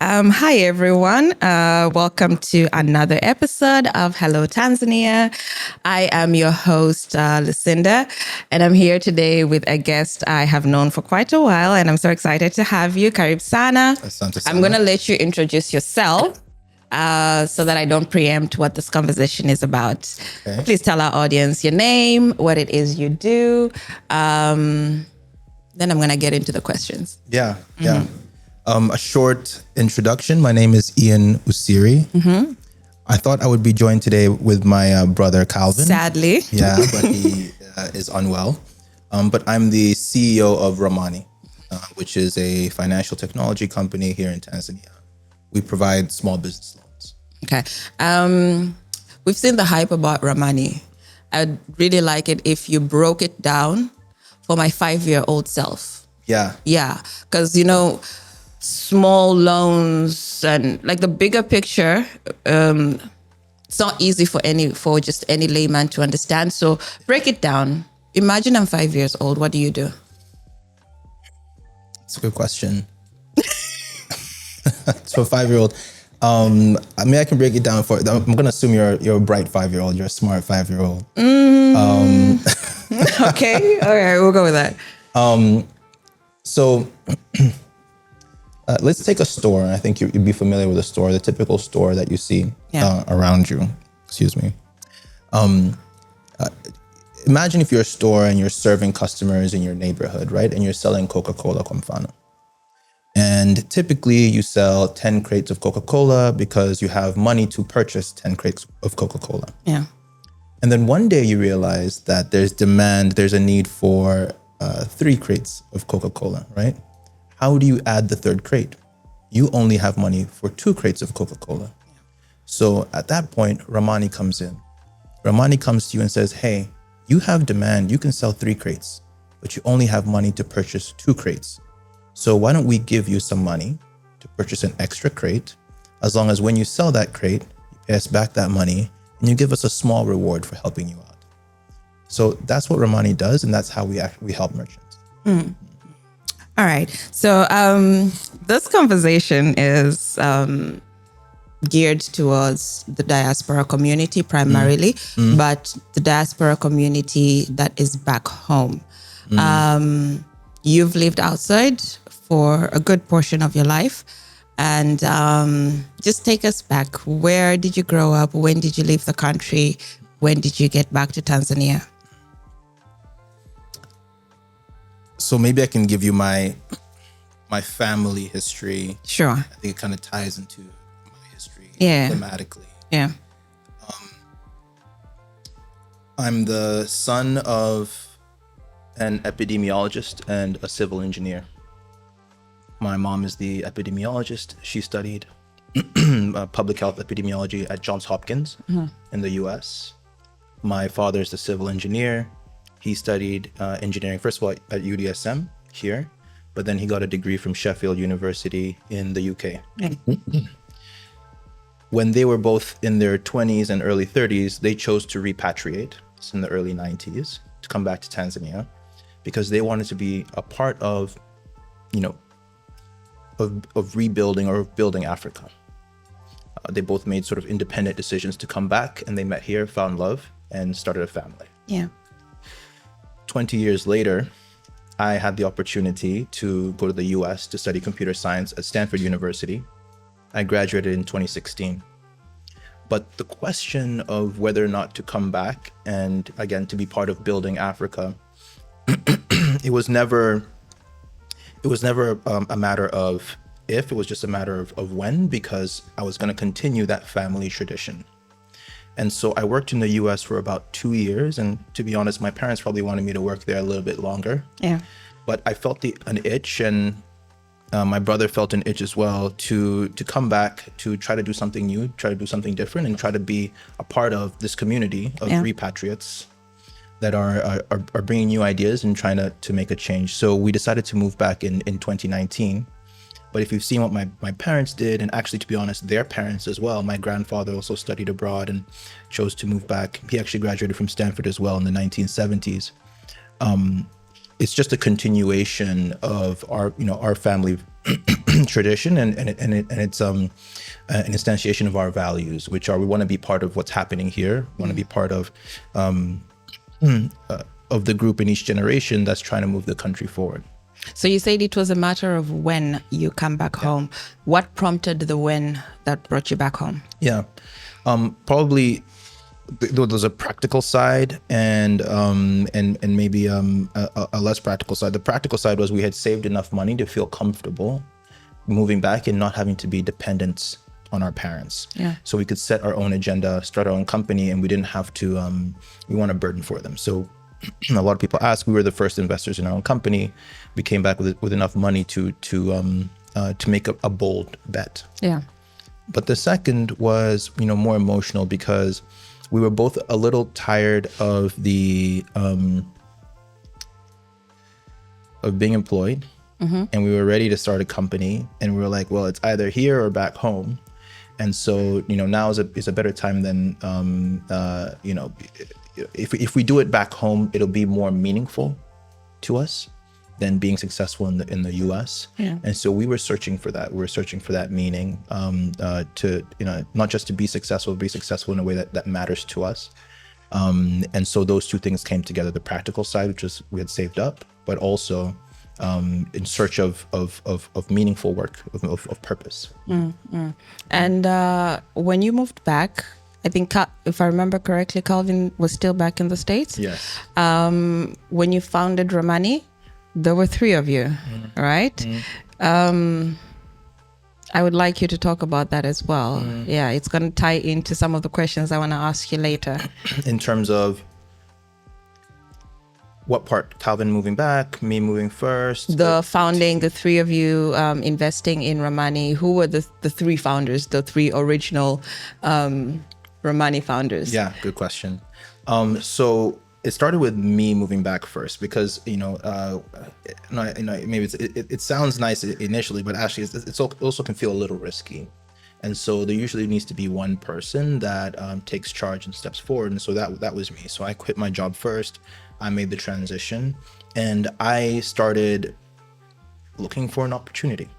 Hi, everyone. Welcome to another episode of Hello Tanzania. I am your host, Lucinda, and I'm here today with a guest I have known for quite a while, and I'm so excited to have you. Karib Sana. Asante sana. I'm going to let you introduce yourself so that I don't preempt what this conversation is about. Okay. Please tell our audience your name, what it is you do. Then I'm going to get into the questions. Yeah. A short introduction. My name is Iain Usiri. I thought I would be joined today with my brother Calvin. Sadly. Yeah, but he is unwell. But I'm the CEO of Ramani, which is a financial technology company here in Tanzania. We provide small business loans. Okay. We've seen the hype about Ramani. I'd really like it if you broke it down for my 5-year-old self. Yeah. Yeah. Because, small loans and like the bigger picture, it's not easy for just any layman to understand. So break it down. Imagine I'm 5 years old. What do you do? It's a good question. So a 5-year-old, I can break it down for. I'm gonna assume you're a bright 5-year-old. You're a smart 5-year-old. Okay, all right, we'll go with that. So let's take a store. I think you'd be familiar with a store, the typical store that you see around you. Excuse me. Imagine if you're a store and you're serving customers in your neighborhood, right? And you're selling Coca-Cola kwa mfano. And typically you sell 10 crates of Coca-Cola because you have money to purchase 10 crates of Coca-Cola. Yeah. And then one day you realize that there's a need for 3 crates of Coca-Cola, right? How do you add the 3rd crate? You only have money for 2 crates of Coca-Cola. So at that point, Ramani comes in. Ramani comes to you and says, hey, you have demand, you can sell 3 crates, but you only have money to purchase 2 crates. So why don't we give you some money to purchase an extra crate, as long as when you sell that crate, you pay us back that money and you give us a small reward for helping you out. So that's what Ramani does, and that's how we help merchants. All right. So this conversation is geared towards the diaspora community primarily, but the diaspora community that is back home. You've lived outside for a good portion of your life. And just take us back. Where did you grow up? When did you leave the country? When did you get back to Tanzania? So maybe I can give you my family history. Sure. I think it kind of ties into my history thematically. Yeah. I'm the son of an epidemiologist and a civil engineer. My mom is the epidemiologist. She studied public health epidemiology at Johns Hopkins in the US. My father is the civil engineer. He studied engineering, first of all, at UDSM here, but then he got a degree from Sheffield University in the UK. When they were both in their 20s and early 30s, they chose to repatriate in the early 90s to come back to Tanzania because they wanted to be a part of, of rebuilding or building Africa. They both made sort of independent decisions to come back, and they met here, found love, and started a family. Yeah. 20 years later, I had the opportunity to go to the US to study computer science at Stanford University. I graduated in 2016. But the question of whether or not to come back and again to be part of building Africa, it was never a matter of if, it was just a matter of when, because I was going to continue that family tradition. And so I worked in the US for about 2 years. And to be honest, my parents probably wanted me to work there a little bit longer. Yeah. But I felt an itch, and my brother felt an itch as well to come back, to try to do something new, try to do something different, and try to be a part of this community of repatriates that are bringing new ideas and trying to make a change. So we decided to move back in 2019. But if you've seen what my parents did, and actually, to be honest, their parents as well, my grandfather also studied abroad and chose to move back. He actually graduated from Stanford as well in the 1970s. It's just a continuation of our family tradition and it's an instantiation of our values, which are we want to be part of what's happening here, we want to be part of the group in each generation that's trying to move the country forward. So you said it was a matter of when you come back home. What prompted the when that brought you back home? Yeah, probably there's a practical side and maybe a less practical side. The practical side was we had saved enough money to feel comfortable moving back and not having to be dependent on our parents. Yeah. So we could set our own agenda, start our own company, and we didn't have to, we want a burden for them. So a lot of people ask, we were the first investors in our own company. We came back with enough money to make a bold bet. Yeah. But the second was, more emotional because we were both a little tired of of being employed. And we were ready to start a company, and we were like, well, it's either here or back home. And so, now is a better time than, if we do it back home, it'll be more meaningful to us than being successful in the US. Yeah. And so we were searching for that. We were searching for that meaning, to, not just to be successful in a way that matters to us. And so those two things came together, the practical side, which was we had saved up, but also in search of meaningful work, of purpose. And when you moved back, I think, if I remember correctly, Calvin was still back in the States. Yes. When you founded Ramani, there were three of you, right? I would like you to talk about that as well. Yeah, it's going to tie into some of the questions I want to ask you later. In terms of what part? Calvin moving back, me moving first? The founding, the three of you investing in Ramani. Who were the three founders, the three original Ramani founders? Yeah, good question. So it started with me moving back first because, maybe it sounds nice initially, but actually it's also can feel a little risky. And so there usually needs to be one person that takes charge and steps forward. And so that was me. So I quit my job first. I made the transition and I started looking for an opportunity.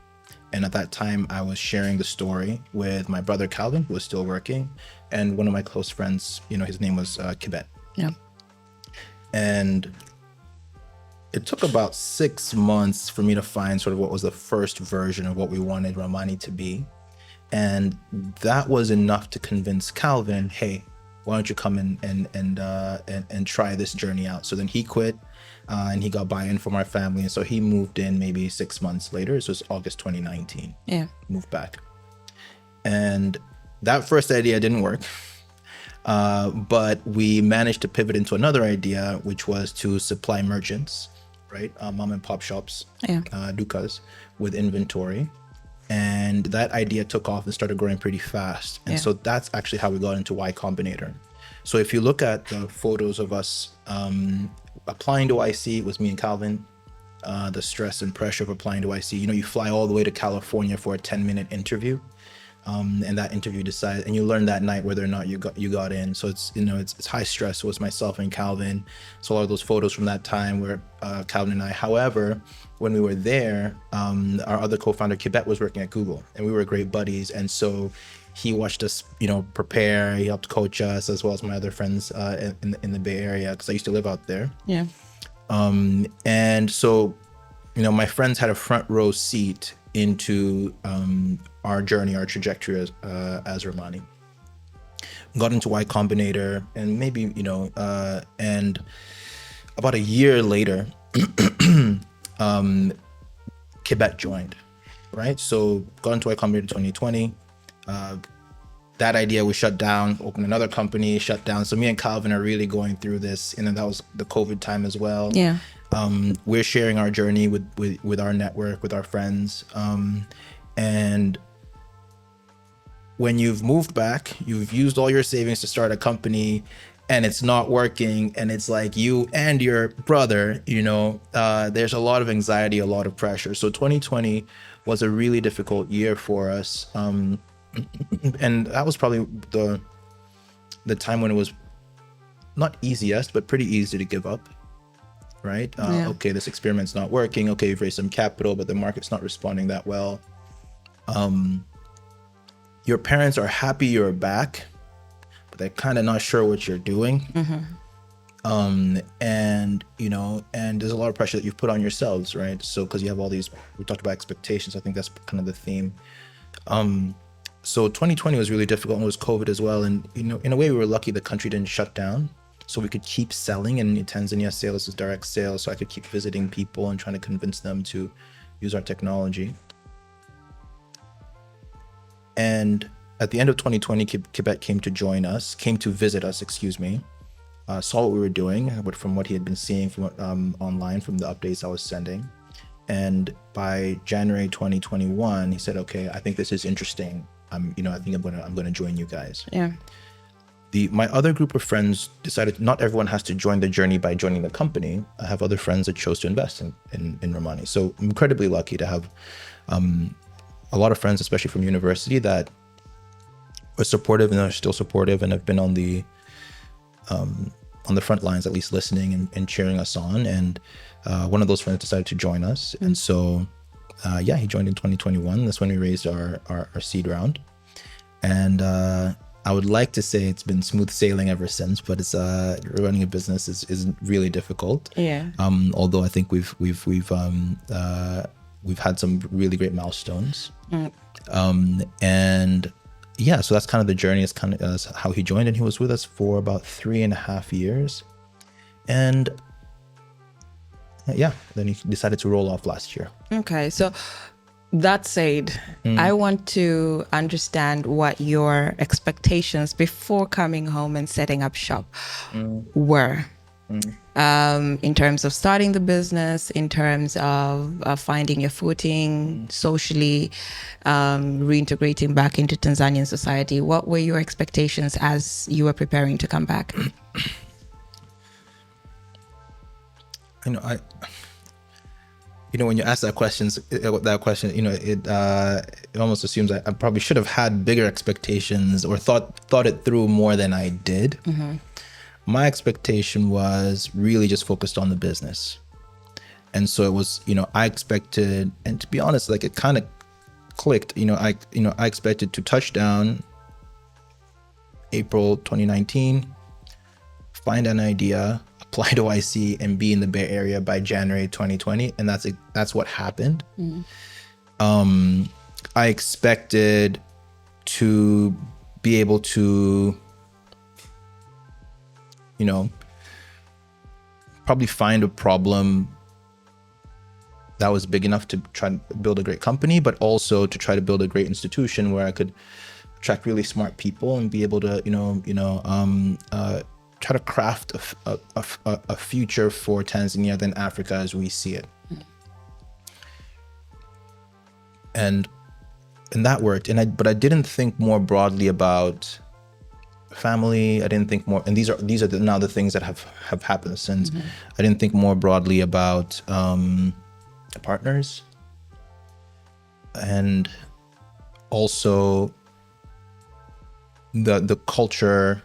And at that time, I was sharing the story with my brother Calvin, who was still working, and one of my close friends, his name was Kibet. Yeah. And it took about 6 months for me to find sort of what was the first version of what we wanted Ramani to be. And that was enough to convince Calvin, hey, why don't you come and try this journey out? So then he quit and he got buy-in from our family. And so he moved in maybe 6 months later. So it's August 2019. Yeah. Moved back. And that first idea didn't work. But we managed to pivot into another idea, which was to supply merchants, right? Mom and pop shops, dukas, with inventory. And that idea took off and started growing pretty fast. And so that's actually how we got into Y Combinator. So if you look at the photos of us applying to YC, it was me and Calvin. The stress and pressure of applying to YC, you fly all the way to California for a 10-minute interview. And that interview decides, and you learn that night whether or not you got in. So it's high stress. So it was myself and Calvin. So a lot of those photos from that time were Calvin and I. However, when we were there, our other co-founder Kibet was working at Google, and we were great buddies. And so he watched us, prepare. He helped coach us, as well as my other friends in the Bay Area, because I used to live out there. Yeah. And so, my friends had a front row seat into our journey, our trajectory as Ramani. Got into Y Combinator, and maybe, and about a year later, Kibet joined, right? So got into Y Combinator in 2020. That idea was shut down, opened another company, shut down. So me and Calvin are really going through this, and then that was the COVID time as well. Yeah. We're sharing our journey with our network, with our friends. And when you've moved back, you've used all your savings to start a company, and it's not working, and it's like you and your brother, there's a lot of anxiety, a lot of pressure. So 2020 was a really difficult year for us. And that was probably the time when it was not easiest, but pretty easy to give up. right? Yeah. Okay, this experiment's not working. Okay, you've raised some capital, but the market's not responding that well. Your parents are happy you're back, but they're kind of not sure what you're doing. And and there's a lot of pressure that you've put on yourselves, right? So because you have all these, we talked about expectations. I think that's kind of the theme. So 2020 was really difficult, and it was COVID as well. And in a way, we were lucky the country didn't shut down, so we could keep selling. And in Tanzania, sales is direct sales, so I could keep visiting people and trying to convince them to use our technology. And at the end of 2020, Quebec came to visit us, excuse me, saw what we were doing, from what he had been seeing from online, from the updates I was sending. And by January 2021, he said, "Okay, I think this is interesting. I think I'm gonna join you guys." Yeah. My other group of friends decided not everyone has to join the journey by joining the company. I have other friends that chose to invest in Ramani. So I'm incredibly lucky to have a lot of friends, especially from university, that were supportive and are still supportive and have been on the front lines, at least listening and cheering us on. And one of those friends decided to join us. And so, he joined in 2021. That's when we raised our seed round. And I would like to say it's been smooth sailing ever since, but it's running a business is really difficult. Yeah. Although I think we've had some really great milestones. And yeah, so that's kind of the journey. It's kind of how he joined, and he was with us for about 3.5 years. And then he decided to roll off last year. Okay, so that said, I want to understand what your expectations before coming home and setting up shop were. In terms of starting the business, in terms of finding your footing socially, reintegrating back into Tanzanian society. What were your expectations as you were preparing to come back? When you ask that question, it almost assumes I probably should have had bigger expectations or thought it through more than I did. My expectation was really just focused on the business. And so it was, I expected, and to be honest, like it kind of clicked, I expected to touch down April 2019, find an idea, apply to IC, and be in the Bay Area by January 2020. And that's what happened. I expected to be able to, probably find a problem that was big enough to try to build a great company, but also to try to build a great institution where I could attract really smart people and be able to, try to craft a future for Tanzania than Africa as we see it. And that worked. But I didn't think more broadly about family. I didn't think more, and these are now the things that have happened since. I didn't think more broadly about partners, and also the culture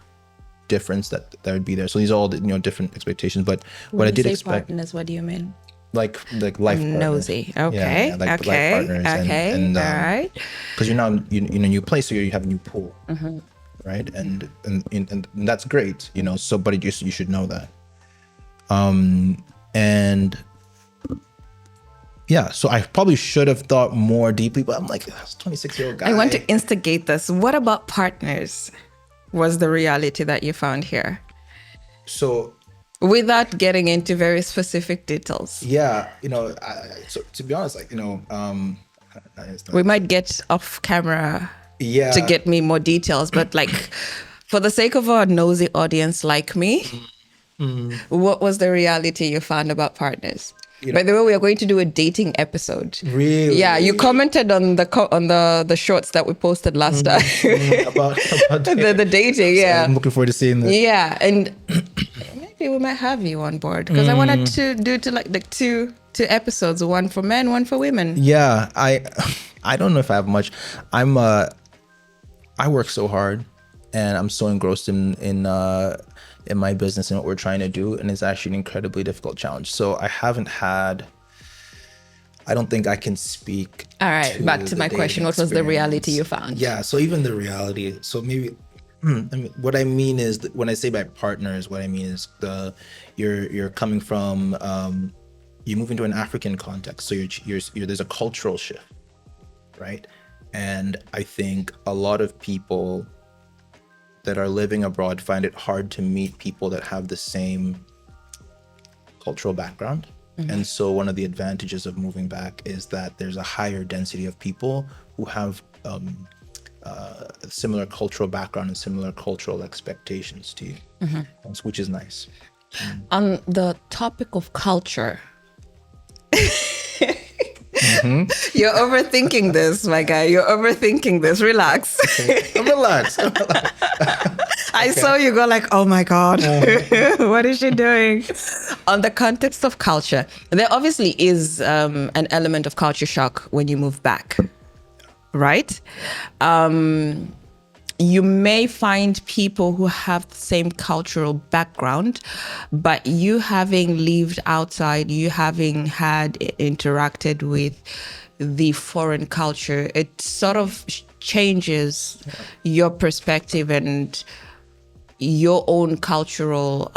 difference that would be there. So these are all the different expectations. But what I did expect, partners, what do you mean? like life partners. Nosy. Okay. Life partners. Okay. And all right. because you're now in a new place, so you have a new pool. Right, and that's great, So, but you should know that. And yeah, so I probably should have thought more deeply, but I'm like, I was a 26-year-old guy. I want to instigate this. What about partners? Was the reality that you found here? So, without getting into very specific details. Yeah, so to be honest, we might get off camera. Yeah. To get me more details, but for the sake of our nosy audience like me, what was the reality you found about partners? By the way, we are going to do a dating episode. Really? Yeah, you commented on the shorts that we posted last time about the dating. Yeah, so I'm looking forward to seeing that. Yeah, and maybe we might have you on board because I wanted to do two episodes, one for men, one for women. Yeah, I don't know if I have much. I work so hard, and I'm so engrossed in in my business and what we're trying to do, and it's actually an incredibly difficult challenge. So I don't think I can speak. All right, back to my question. What was the reality you found? Yeah, so even the reality. So maybe what I mean is that when I say by partners, what I mean is you're coming from you move into an African context, so you're there's a cultural shift, right? And I think a lot of people that are living abroad find it hard to meet people that have the same cultural background. And so one of the advantages of moving back is that there's a higher density of people who have similar cultural background and similar cultural expectations to you, which is nice. On the topic of culture, you're overthinking this, my guy. You're overthinking this. Relax. Relax. I saw you go like, oh my God, what is she doing? On the context of culture, there obviously is an element of culture shock when you move back, right? You may find people who have the same cultural background, but you having lived outside, you having interacted with the foreign culture, it sort of changes your perspective and your own cultural,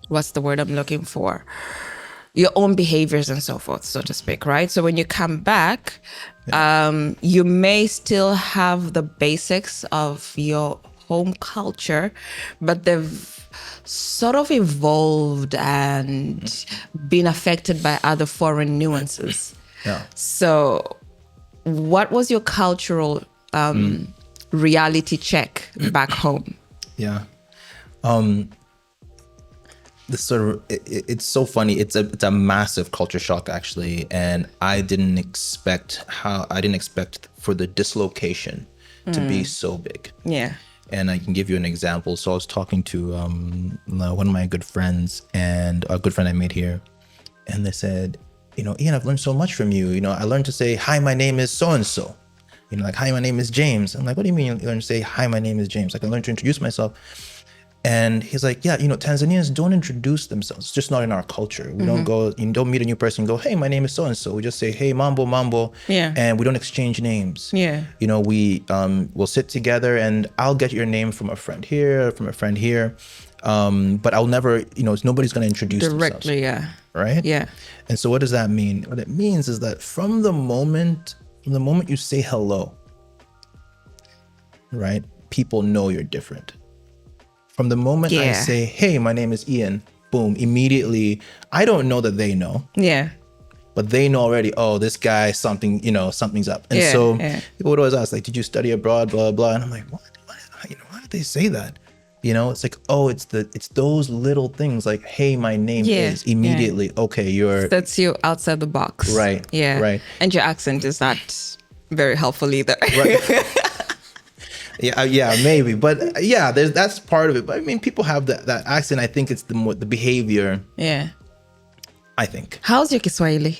what's the word I'm looking for? Your own behaviors and so forth, so to speak, right? So when you come back, you may still have the basics of your home culture, but they've sort of evolved and been affected by other foreign nuances. Yeah. So what was your cultural reality check back home? Yeah. This sort of it's so funny. It's a massive culture shock actually, and I didn't expect for the dislocation to be so big. Yeah. And I can give you an example. So I was talking to one of my good friends and a good friend I made here, and they said, Iain, I've learned so much from you. I learned to say, hi, my name is so and so. Like, hi, my name is James. I'm like, what do you mean you learn to say, hi, my name is James? Like, I learned to introduce myself. And he's like, yeah, Tanzanians don't introduce themselves. It's just not in our culture. We don't go, you don't meet a new person and go, hey, my name is so-and-so. We just say, hey, mambo, mambo. Yeah. And we don't exchange names. Yeah. We will sit together and I'll get your name from a friend here, but I'll never, nobody's going to introduce directly, themselves. yeah. Right? Yeah. And so what does that mean? What it means is that from the moment you say hello, right, people know you're different. From the moment I say, hey, my name is Iain, boom, immediately, I don't know that they know. Yeah. But they know already, oh, this guy, something's up. And so people would always ask, like, did you study abroad, blah, blah. And I'm like, what? Why did they say that? It's like, oh, it's those little things like, hey, my name is immediately, okay, that's you outside the box. Right. Yeah. Right. And your accent is not very helpful either. Right. Yeah, maybe, but that's part of it. But I mean, people have that accent. I think it's the behavior. Yeah. I think. How's your Kiswahili?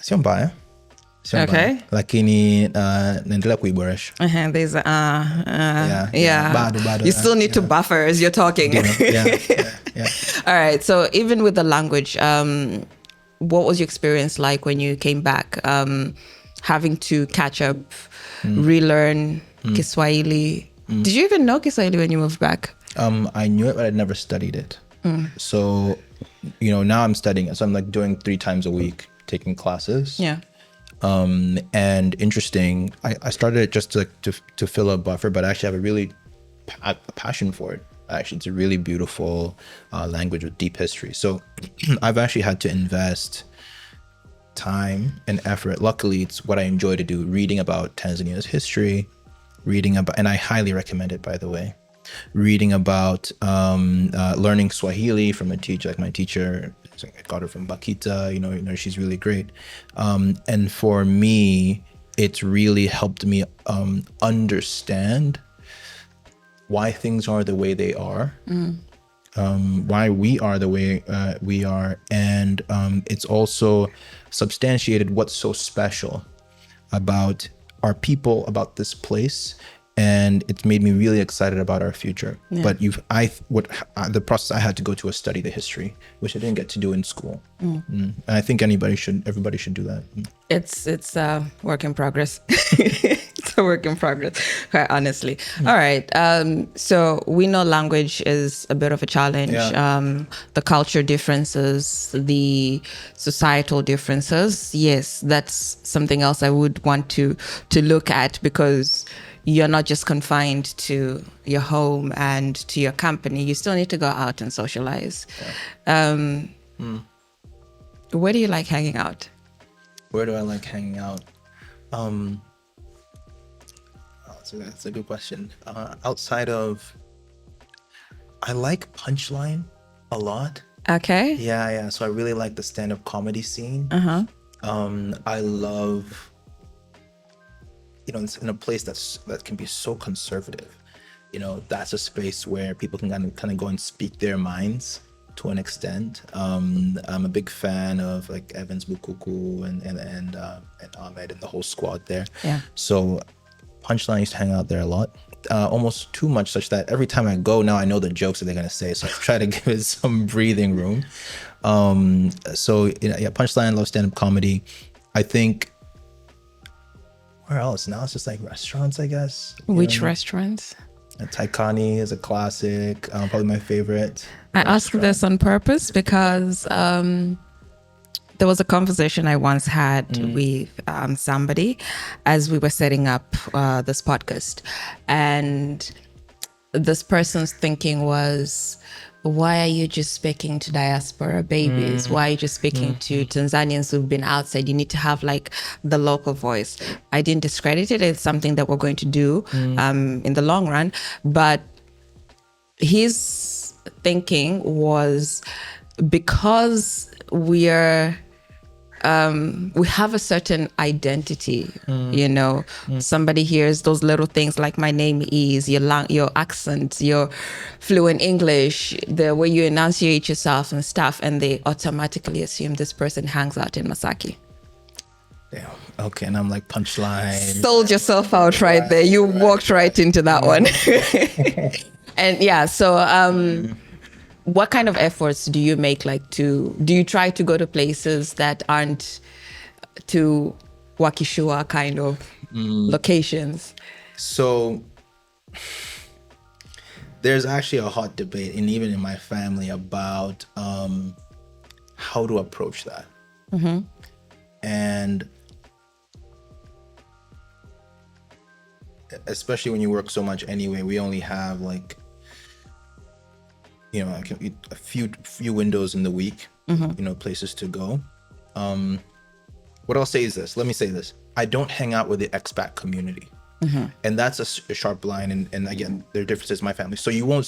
Sio mbaya. Okay. Lakini naendelea kuiboresha. There's bado. You still need to buffer as you're talking. Yeah. All right. So even with the language, what was your experience like when you came back? Having to catch up, relearn Kiswahili. Did you even know Kiswahili when you moved back? I knew it, but I'd never studied it. So, now I'm studying it. So I'm like doing 3 times a week, taking classes. Yeah. And interesting, I started it just to fill a buffer, but I actually have a really passion for it. Actually, it's a really beautiful language with deep history. So I've actually had to invest time and effort. Luckily, it's what I enjoy to do, reading about Tanzania's history, and I highly recommend it, by the way, reading about learning Swahili from a teacher, like my teacher, I got her from Bakita, she's really great. And for me, it's really helped me understand why things are the way they are, why we are the way we are. And it's also substantiated what's so special about our people, about this place, and it's made me really excited about our future. But the process I had to go to was study the history, which I didn't get to do in school. And I think everybody should do that. It's a work in progress. It's a work in progress, quite honestly. All right. So we know language is a bit of a challenge. Yeah. The culture differences, the societal differences. Yes, that's something else I would want to look at, because you're not just confined to your home and to your company. You still need to go out and socialize. Yeah. Where do you like hanging out? Where do I like hanging out? So that's a good question. Outside of, I like Punchline a lot. Okay. Yeah. So I really like the stand-up comedy scene. I love, it's in a place that can be so conservative. That's a space where people can kind of go and speak their minds to an extent. I'm a big fan of like Evans Bukuku and Ahmed and the whole squad there. Yeah. So Punchline used to hang out there a lot, almost too much, such that every time I go now I know the jokes that they're gonna say, so I try to give it some breathing room. So Punchline, love stand-up comedy. I think, where else? Now it's just like restaurants, I guess. Which restaurants? Taikani is a classic, probably my favorite. I ask this on purpose because there was a conversation I once had with somebody as we were setting up this podcast. And this person's thinking was, why are you just speaking to diaspora babies? Why are you just speaking to Tanzanians who've been outside? You need to have like the local voice. I didn't discredit it. It's something that we're going to do in the long run. But his thinking was, because we have a certain identity, somebody hears those little things like my name is, your accent, your fluent English, the way you enunciate yourself and stuff, and they automatically assume this person hangs out in Masaki. Damn. Okay, and I'm like, Punchline. Sold yourself out right there. You walked right into that one. And yeah, so what kind of efforts do you make, do you try to go to places that aren't too Wakishua kind of locations? So there's actually a hot debate, and even in my family, about how to approach that. And especially when you work so much anyway, we only have like, a few windows in the week, places to go. What I'll say is this. Let me say this. I don't hang out with the expat community. And that's a sharp line. And again, there are differences in my family. So you won't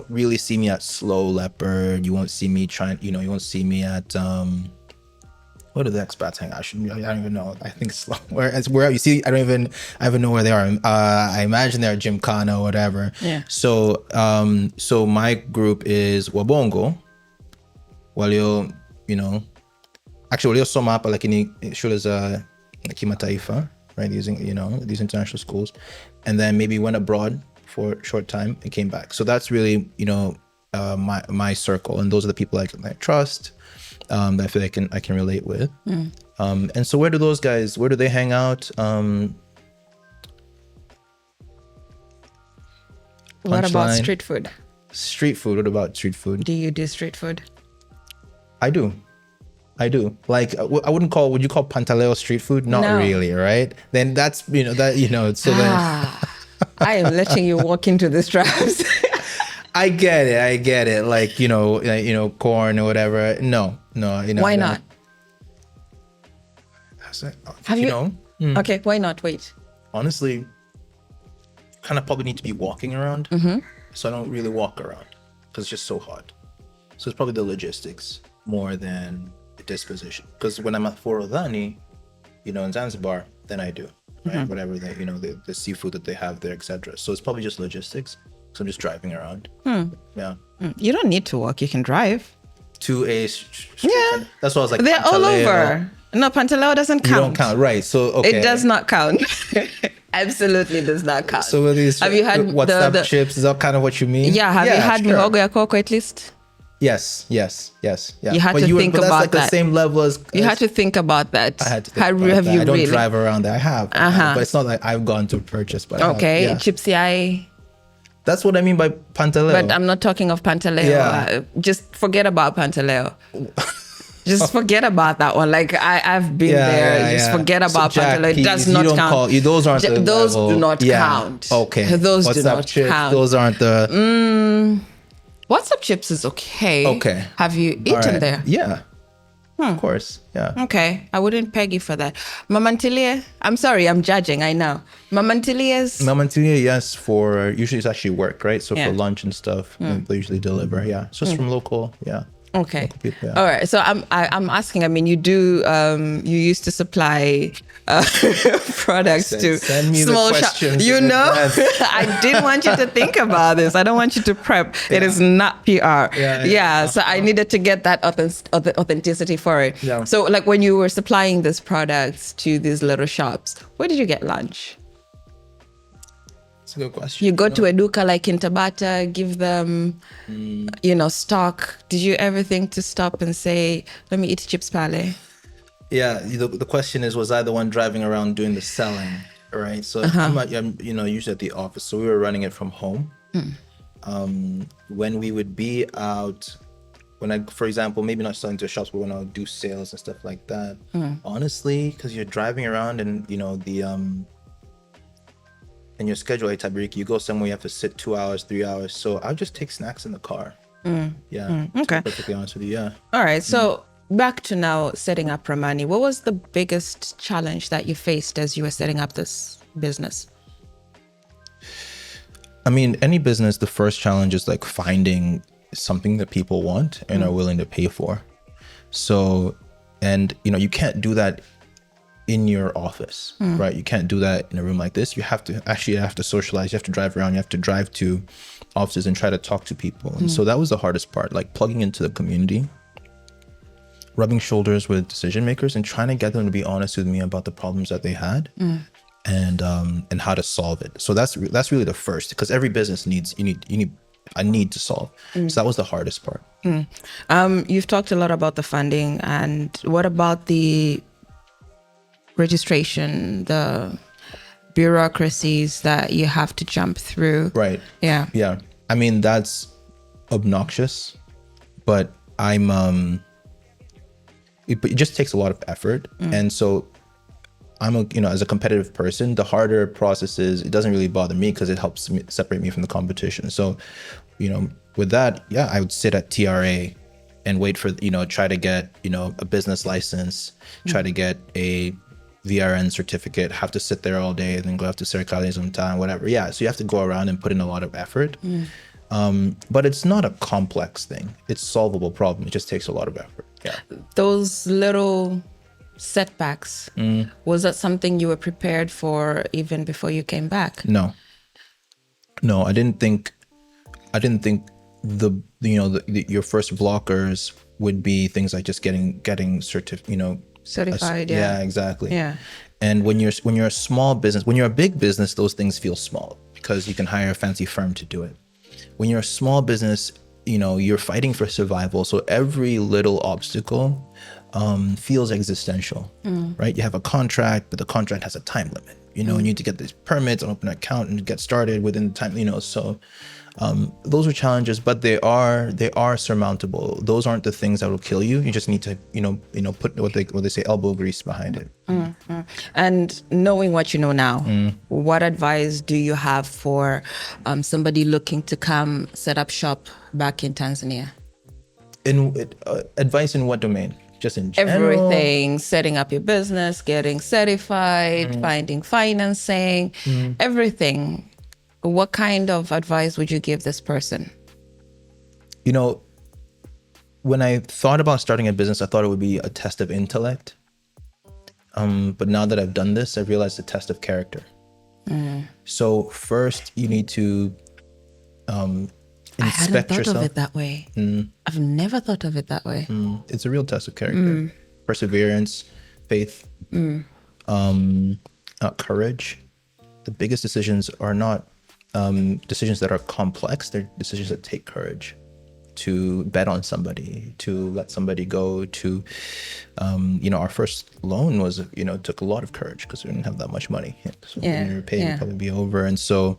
really see me at Slow Leopard. You won't see me you won't see me at, what do the expats hang out? I don't even know. I think Slow. Where you see, I don't even know where they are. I imagine they're Gymkhana or whatever. Yeah. So my group is Wabongo. Walio, actually walio soma hapa lakini shule za kimataifa, right? Using these international schools, and then maybe went abroad for a short time and came back. So that's really my circle, and those are the people I trust. That I feel I can relate with. And so where do they hang out? What about street food? Street food. What about street food? Do you do street food? I do. Like, would you call Pantaleo street food? Not really, right? Then that's, so then. I am letting you walk into the traps. I get it. Like, corn or whatever. No. Why not? Have you? Okay, why not? Wait. Honestly, kind of probably need to be walking around. So I don't really walk around because it's just so hot. So it's probably the logistics more than the disposition. Because when I'm at Forodhani, in Zanzibar, then I do, right? Whatever the seafood that they have there, etc. So it's probably just logistics. So I'm just driving around. Yeah. You don't need to walk. You can drive. To a street. Yeah. That's why I was like, they're all over. No, Pantaleo doesn't count. You don't count, right? So okay. It does not count. Absolutely does not count. So with these Have you had WhatsApp chips, is that kind of what you mean? Yeah, have you had sure. mihogo ya koko at least? Yes. Yeah. You had to think but that's about like that. the same level as You had to think about that. I had to think about have that. you I don't really? drive around there. I have, but it's not like I've gone to purchase. But Okay, I have, yeah. chipsy eye. That's what I mean by pantaleo. But I'm not talking of pantaleo. Yeah. Just forget about pantaleo. Just forget about that one. Like I've been there. Just forget about pantaleo. It does not count. Those aren't the those level. do not count. Okay. Those do WhatsApp not chips, count. those aren't the. WhatsApp chips is okay. Okay. Have you eaten there? Yeah. Of course. Yeah. Okay. I wouldn't peg you for that. Mamantilia, I'm sorry, I'm judging, I know. Mamantilia's Mamantilia, yes, for usually it's actually work, right? So Yeah. for lunch and stuff, they usually deliver. Yeah. It's just from local. Yeah. okay. Local people, yeah. All right. So I'm asking, I mean, you do you used to supply products to Send me the small shops. questions You in know, advance. I didn't want you to think about this. I don't want you to prep. It is not PR. Yeah. So I needed to get that authenticity for it. Yeah. So like when you were supplying these products to these little shops, where did you get lunch? That's a good question. You go to a duka like in Tabata, give them, stock. Did you ever think to stop and say, let me eat chips pale? Yeah, the question is, was I the one driving around doing the selling, right? So I'm usually at the office. So we were running it from home. When we would be out, for example, maybe not selling to shops, but when I would do sales and stuff like that, honestly, because you're driving around and, in your schedule, you go somewhere, you have to sit 2 hours, 3 hours. So I'll just take snacks in the car. Yeah. Okay. To be perfectly honest with you, yeah. All right. So back to now setting up Ramani. What was the biggest challenge that you faced as you were setting up this business? I mean, any business, the first challenge is like finding something that people want and are willing to pay for. So, and you can't do that in your office, right? You can't do that in a room like this. You have to socialize. You have to drive around. You have to drive to offices and try to talk to people. And so that was the hardest part, like plugging into the community, rubbing shoulders with decision makers and trying to get them to be honest with me about the problems that they had and how to solve it. So that's really the first, because every business needs a need to solve. So that was the hardest part. You've talked a lot about the funding, and what about the registration, the bureaucracies that you have to jump through? Right. Yeah. I mean, that's obnoxious, but it just takes a lot of effort. And so I'm as a competitive person, the harder process is, it doesn't really bother me because it helps separate me from the competition. So, with that, yeah, I would sit at TRA and wait for, try to get, a business license, try to get a VRN certificate, have to sit there all day and then go to Serikali sometime, whatever. Yeah, so you have to go around and put in a lot of effort. But it's not a complex thing. It's a solvable problem. It just takes a lot of effort. Yeah. Those little setbacks, was that something you were prepared for even before you came back? No, I didn't think your first blockers would be things like just getting Certified. Yeah, exactly. Yeah. And when you're a small business, when you're a big business, those things feel small because you can hire a fancy firm to do it. When you're a small business, you're fighting for survival. So every little obstacle feels existential, right? You have a contract, but the contract has a time limit. You need to get these permits and open an account and get started within the time, so those are challenges, but they are surmountable. Those aren't the things that will kill you. You just need to, put what they say, elbow grease behind it. And knowing what you know now, what advice do you have for somebody looking to come set up shop back in Tanzania? Advice in what domain? Just in general? Everything, setting up your business, getting certified, finding financing, everything. What kind of advice would you give this person? When I thought about starting a business, I thought it would be a test of intellect. But now that I've done this, I've realized a test of character. So first, you need to I hadn't inspect thought yourself. of it that way. I've never thought of it that way. It's a real test of character. Perseverance, faith, courage. the biggest decisions are not decisions that are complex. They're decisions that take courage. To bet on somebody, to let somebody go, to, our first loan was, took a lot of courage because we didn't have that much money. So when you were paid, it'd probably be over. And so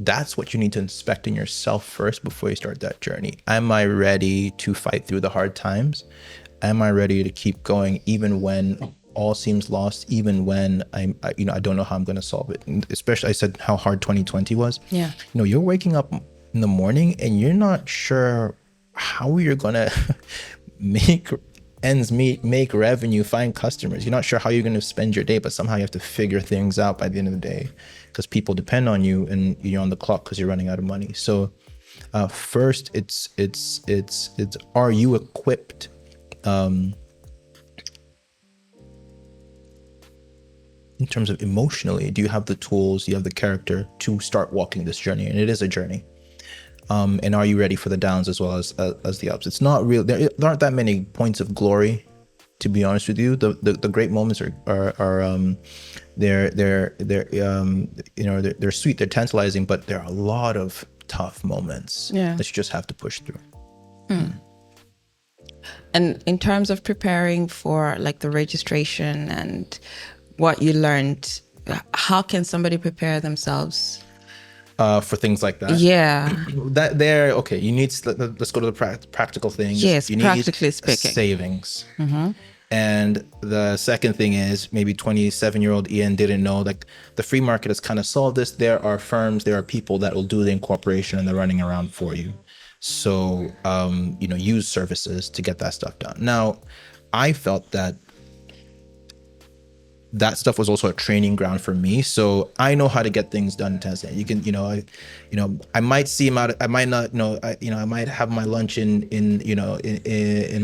that's what you need to inspect in yourself first before you start that journey. Am I ready to fight through the hard times? Am I ready to keep going even when all seems lost, even when I don't know how I'm going to solve it? And especially, I said how hard 2020 was. Yeah. You're waking up in the morning and you're not sure how you're going to make ends meet, make revenue, find customers. You're not sure how you're going to spend your day, but somehow you have to figure things out by the end of the day because people depend on you and you're on the clock because you're running out of money. So first, it's are you equipped in terms of emotionally? Do you have the tools? Do you have the character to start walking this journey? And it is a journey. And are you ready for the downs as well as the ups? It's not real. There aren't that many points of glory, to be honest with you. The great moments are they're sweet, they're tantalizing, but there are a lot of tough moments that you just have to push through. And in terms of preparing for like the registration and what you learned, how can somebody prepare themselves? For things like that. Yeah. Okay. You need, let's go to the practical things. Yes, you need practically speaking. Savings. And the second thing is maybe 27-year-old Iain didn't know, like the free market has kind of solved this. There are firms, there are people that will do the incorporation and they're running around for you. So, use services to get that stuff done. Now, I felt that stuff was also a training ground for me. So I know how to get things done in Tanzania. You can, I might see him out. I might not, I might have my lunch in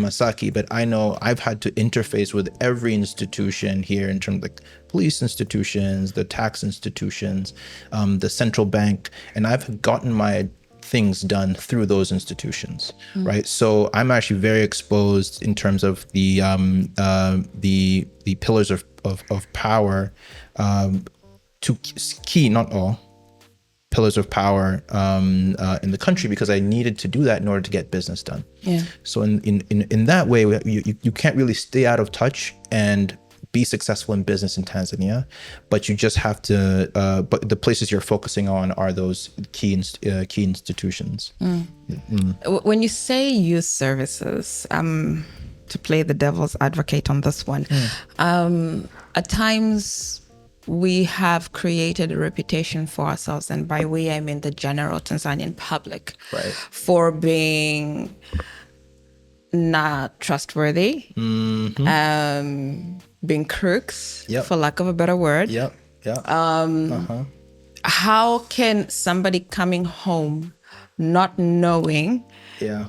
Masaki, but I know I've had to interface with every institution here in terms of like police institutions, the tax institutions, the central bank, and I've gotten my things done through those institutions, right? So I'm actually very exposed in terms of the pillars of power, to key, not all, pillars of power in the country, because I needed to do that in order to get business done. Yeah. So in that way, you can't really stay out of touch and be successful in business in Tanzania, but you just have to. But the places you're focusing on are those key institutions. When you say youth services, to play the devil's advocate on this one, at times we have created a reputation for ourselves, and by we I mean the general Tanzanian public, Right. for being not trustworthy, being crooks, Yep. for lack of a better word. Yep. Yeah. How can somebody coming home not knowing Yeah.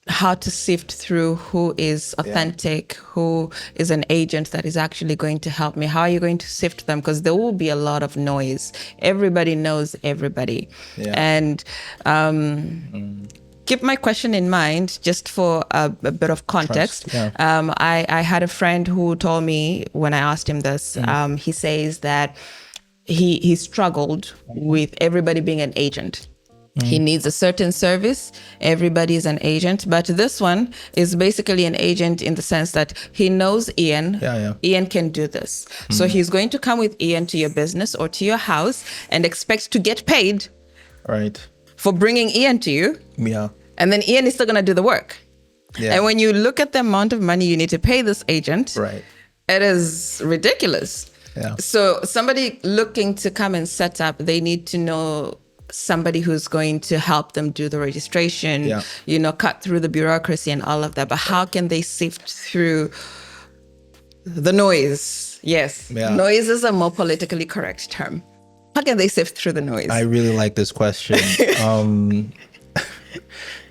how to sift through who is authentic, who is an agent that is actually going to help me? How are you going to sift them? Because there will be a lot of noise. Everybody knows everybody. Yeah. And keep my question in mind, just for a bit of context. Trust, yeah. I had a friend who told me when I asked him this, he says that he struggled with everybody being an agent. He needs a certain service. Everybody is an agent. But this one is basically an agent in the sense that he knows Iain. Yeah. Iain can do this. So he's going to come with Iain to your business or to your house and expect to get paid Right. for bringing Iain to you. Yeah. And then Iain is still going to do the work. Yeah. And when you look at the amount of money you need to pay this agent, Right. it is ridiculous. Yeah. So somebody looking to come and set up, they need to know somebody who's going to help them do the registration, cut through the bureaucracy and all of that. But how can they sift through the noise? Yes. Yeah. Noise is a more politically correct term. How can they sift through the noise? I really like this question. So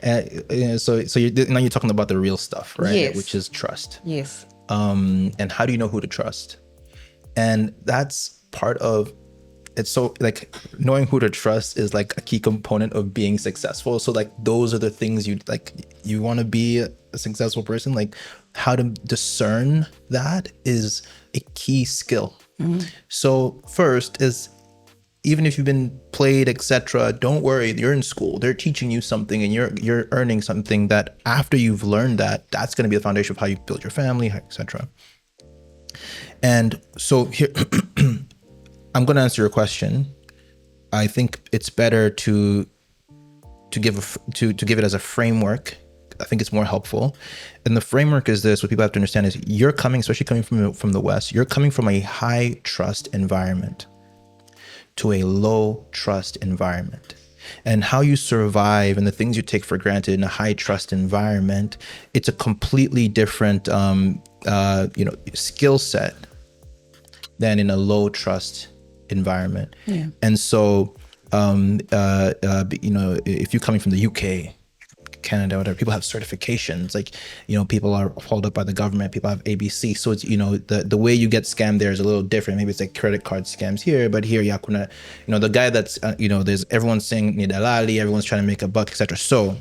now you're talking about the real stuff, right? Yes. Which is trust. Yes. And how do you know who to trust? And that's part of it's. So like knowing who to trust is like a key component of being successful. So like those are the things you want to be a successful person. Like how to discern that is a key skill So first is, even if you've been played, etc., don't worry. You're in school. They're teaching you something, and you're earning something that after you've learned that, that's going to be the foundation of how you build your family, etc. And so here, I'm going to answer your question. I think it's better to give it as a framework. I think it's more helpful. And the framework is this: what people have to understand is you're coming, especially coming from the West, you're coming from a high trust environment to a low trust environment. And how you survive and the things you take for granted in a high trust environment, it's a completely different skill set than in a low trust environment. Yeah. And so if you're coming from the UK, Canada, whatever, people have certifications, like, people are held up by the government, people have ABC. So it's, the way you get scammed there is a little different. Maybe it's like credit card scams here, but here, the guy that's, there's everyone's saying ni dalali, everyone's trying to make a buck, etc. So,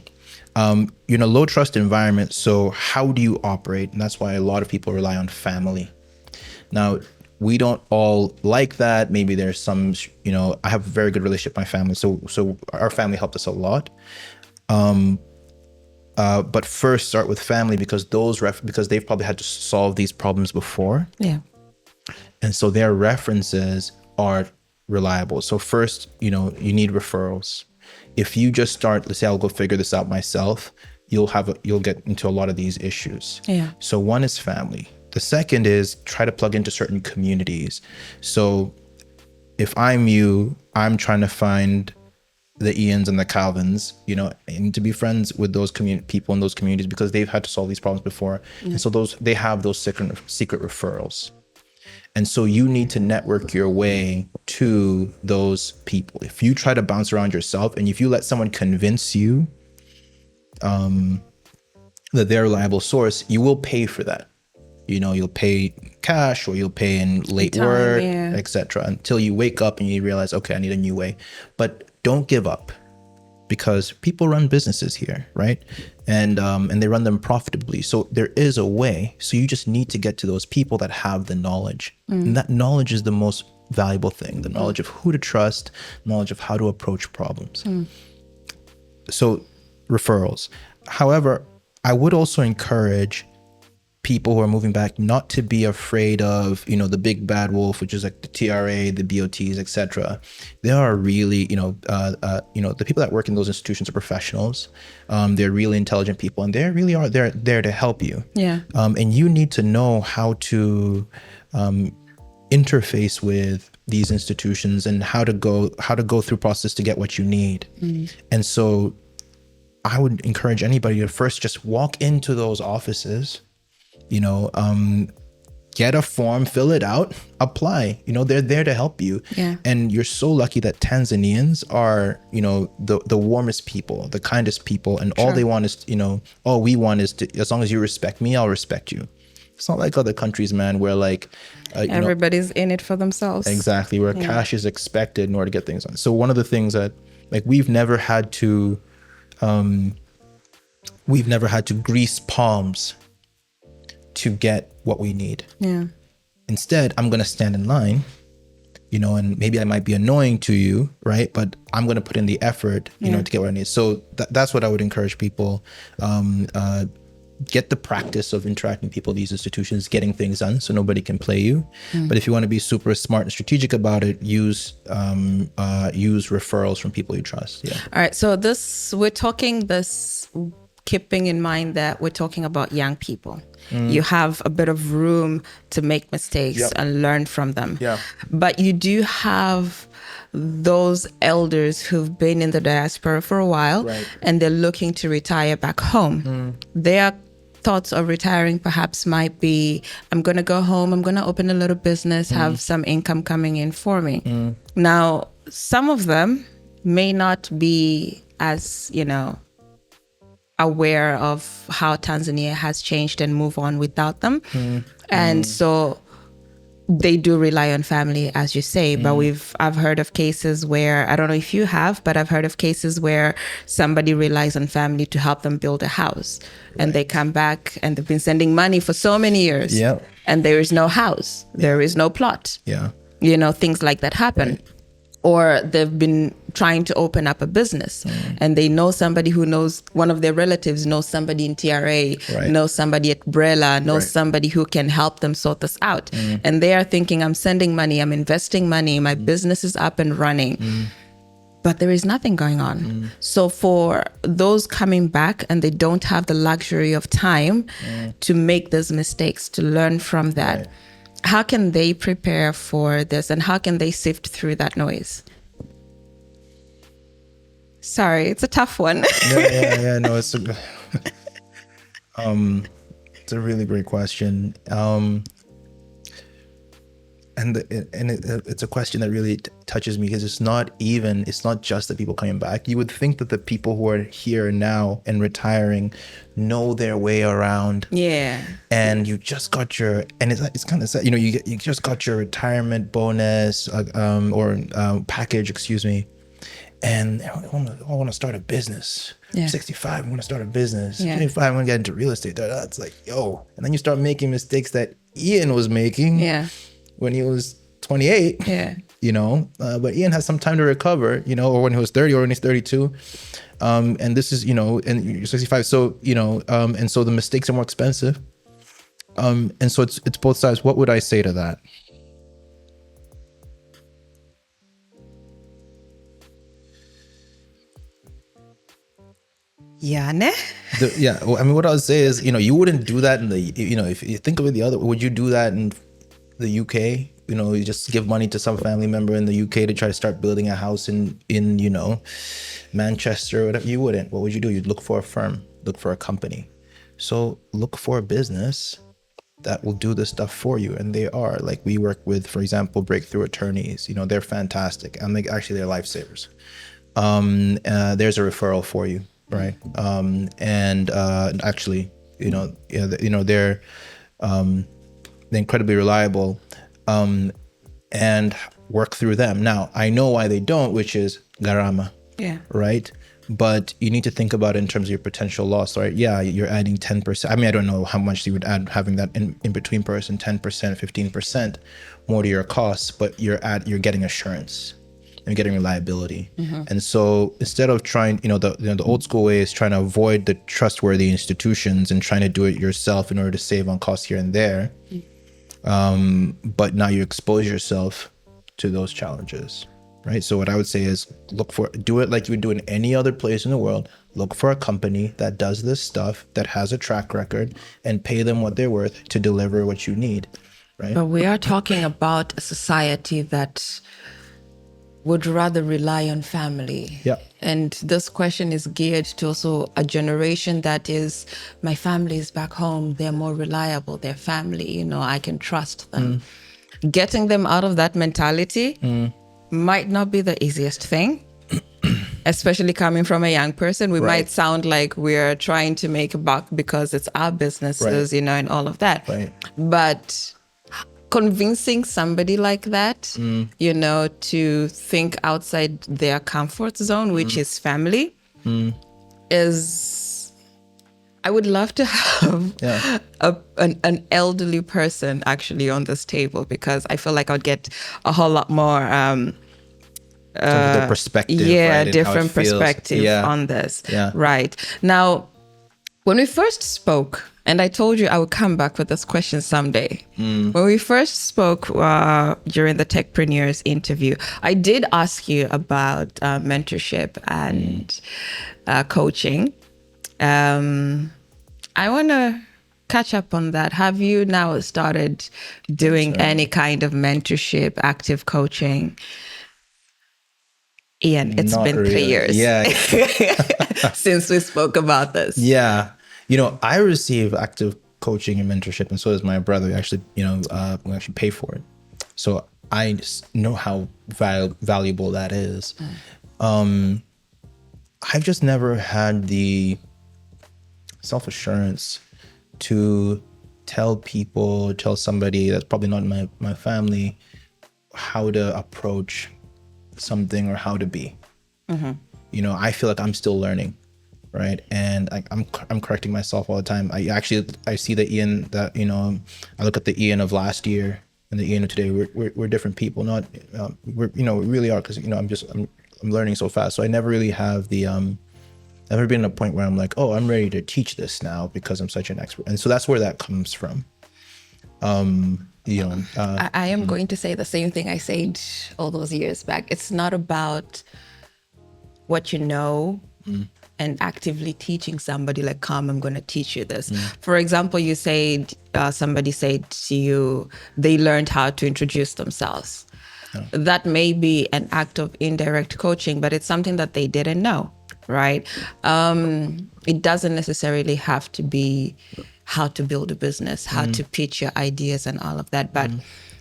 low trust environment. So how do you operate? And that's why a lot of people rely on family. Now, we don't all like that. Maybe there's some, I have a very good relationship with my family. So our family helped us a lot. But first start with family, because because they've probably had to solve these problems before. Yeah. And so their references are reliable. So first, you need referrals. If you just start, let's say I'll go figure this out myself, you'll get into a lot of these issues. Yeah. So one is family. The second is try to plug into certain communities. So if I'm you, I'm trying to find the Ians and the Calvins, and to be friends with those people in those communities, because they've had to solve these problems before. Yeah. And so they have those secret referrals. And so you need to network your way to those people. If you try to bounce around yourself, and if you let someone convince you that they're a reliable source, you will pay for that. You'll pay cash, or you'll pay in late work, etc., until you wake up and you realize, okay, I need a new way. But don't give up, because people run businesses here, right? And they run them profitably. So there is a way. So you just need to get to those people that have the knowledge. And that knowledge is the most valuable thing, the knowledge of who to trust, knowledge of how to approach problems. So referrals. However, I would also encourage people who are moving back not to be afraid of, the big bad wolf, which is like the TRA, the BOTs, etc. They are really, the people that work in those institutions are professionals. They're really intelligent people, and they really are there to help you. Yeah. And you need to know how to interface with these institutions and how to go through process to get what you need. And so I would encourage anybody to first just walk into those offices, get a form, fill it out, apply. They're there to help you. Yeah. And you're so lucky that Tanzanians are, the warmest people, the kindest people. And all they want is, all we want is to, as long as you respect me, I'll respect you. It's not like other countries, man, where like everybody's in it for themselves. Exactly, where cash is expected in order to get things done. So one of the things that, like, we've never had to grease palms to get what we need. Yeah. Instead, I'm going to stand in line, and maybe I might be annoying to you, right? But I'm going to put in the effort, to get what I need. So that's what I would encourage people. Get the practice of interacting with people, these institutions, getting things done so nobody can play you. But if you want to be super smart and strategic about it, use referrals from people you trust. Yeah. All right. So keeping in mind that we're talking about young people. You have a bit of room to make mistakes and learn from them. Yeah. But you do have those elders who've been in the diaspora for a while, and they're looking to retire back home. Their thoughts of retiring perhaps might be, I'm going to go home, I'm going to open a little business, have some income coming in for me. Now, some of them may not be as, aware of how Tanzania has changed and move on without them. And so they do rely on family, as you say, but I've heard of cases where, I don't know if you have, but I've heard of cases where somebody relies on family to help them build a house, and they come back and they've been sending money for so many years, Yep. and there is no house, there is no plot. Yeah. Things like that happen. Right. Or they've been trying to open up a business, and they know somebody who knows, one of their relatives knows somebody in TRA, Right. knows somebody at Brella, knows Right. somebody who can help them sort this out. And they are thinking, I'm sending money, I'm investing money, my business is up and running. But there is nothing going on. So for those coming back and they don't have the luxury of time to make those mistakes, to learn from that, Right. how can they prepare for this, and how can they sift through that noise? Sorry, it's a tough one. Yeah. No, it's a really great question. It's a question that really touches me, because it's not just the people coming back. You would think that the people who are here now and retiring know their way around. Yeah. And you just got it's kind of sad, you just got your retirement bonus or package, excuse me. And I want to start a business. Yeah. 65, I want to start a business. Yeah. 25, I want to get into real estate. That's like, yo. And then you start making mistakes that Iain was making. Yeah. When he was 28, Yeah. but Iain has some time to recover, or when he was 30 or when he's 32. And this is, and you're 65. So, and so the mistakes are more expensive. And so it's both sides. What would I say to that? Yane? What I would say is, you wouldn't do that if you think of it the other, would you do that in the UK? You just give money to some family member in the UK to try to start building a house in Manchester or whatever. You wouldn't. What would you do? You'd look for a firm, look for a company. So look for a business that will do this stuff for you. And they are, like, we work with, for example, Breakthrough Attorneys. They're fantastic. Actually, they're lifesavers. There's a referral for you, right? Actually, they're incredibly reliable, and work through them. Now, I know why they don't, which is garama, right? But you need to think about it in terms of your potential loss, right? Yeah, you're adding 10%. I don't know how much you would add having that in between person, 10%, 15% more to your costs, but you're getting assurance. You're getting reliability. And so instead of trying, the old school way is trying to avoid the trustworthy institutions and trying to do it yourself in order to save on costs here and there. But now you expose yourself to those challenges, right? So what I would say is do it like you would do in any other place in the world. Look for a company that does this stuff, that has a track record, and pay them what they're worth to deliver what you need, right? But we are talking about a society that would rather rely on family. Yeah. And this question is geared to also a generation that is, my family is back home, they're more reliable, they're family, I can trust them. Getting them out of that mentality might not be the easiest thing, especially coming from a young person. We might sound like we're trying to make a buck because it's our businesses, and all of that. Right. But convincing somebody like that, to think outside their comfort zone, which is family, is, I would love to have an elderly person actually on this table, because I feel like I'd get a whole lot more the perspective, right? different perspective on this. Right. Now, when we first spoke, and I told you I would come back with this question someday. When we first spoke during the Techpreneurs interview, I did ask you about mentorship and coaching. I want to catch up on that. Have you now started doing any kind of mentorship, active coaching? Iain, it's been 3 years since we spoke about this. Yeah. I receive active coaching and mentorship, and so does my brother. Actually, we actually pay for it. So I know how valuable that is. I've just never had the self-assurance to tell somebody that's probably not my family how to approach something or how to be. You know, I feel like I'm still learning, right? And I'm correcting myself all the time. I see the Iain that, you know, I look at the Iain of last year and the Iain of today. We're different people. Not we're, you know, we really are, because, you know, I'm learning so fast. So I never really have the never been at a point where I'm like, oh, I'm ready to teach this now because I'm such an expert. And so that's where that comes from. You know, I am going to say the same thing I said all those years back. It's not about what you know and actively teaching somebody like, come, I'm going to teach you this. For example, you said somebody said to you, they learned how to introduce themselves. That may be an act of indirect coaching, but it's something that they didn't know, right? It doesn't necessarily have to be how to build a business, how to pitch your ideas and all of that. But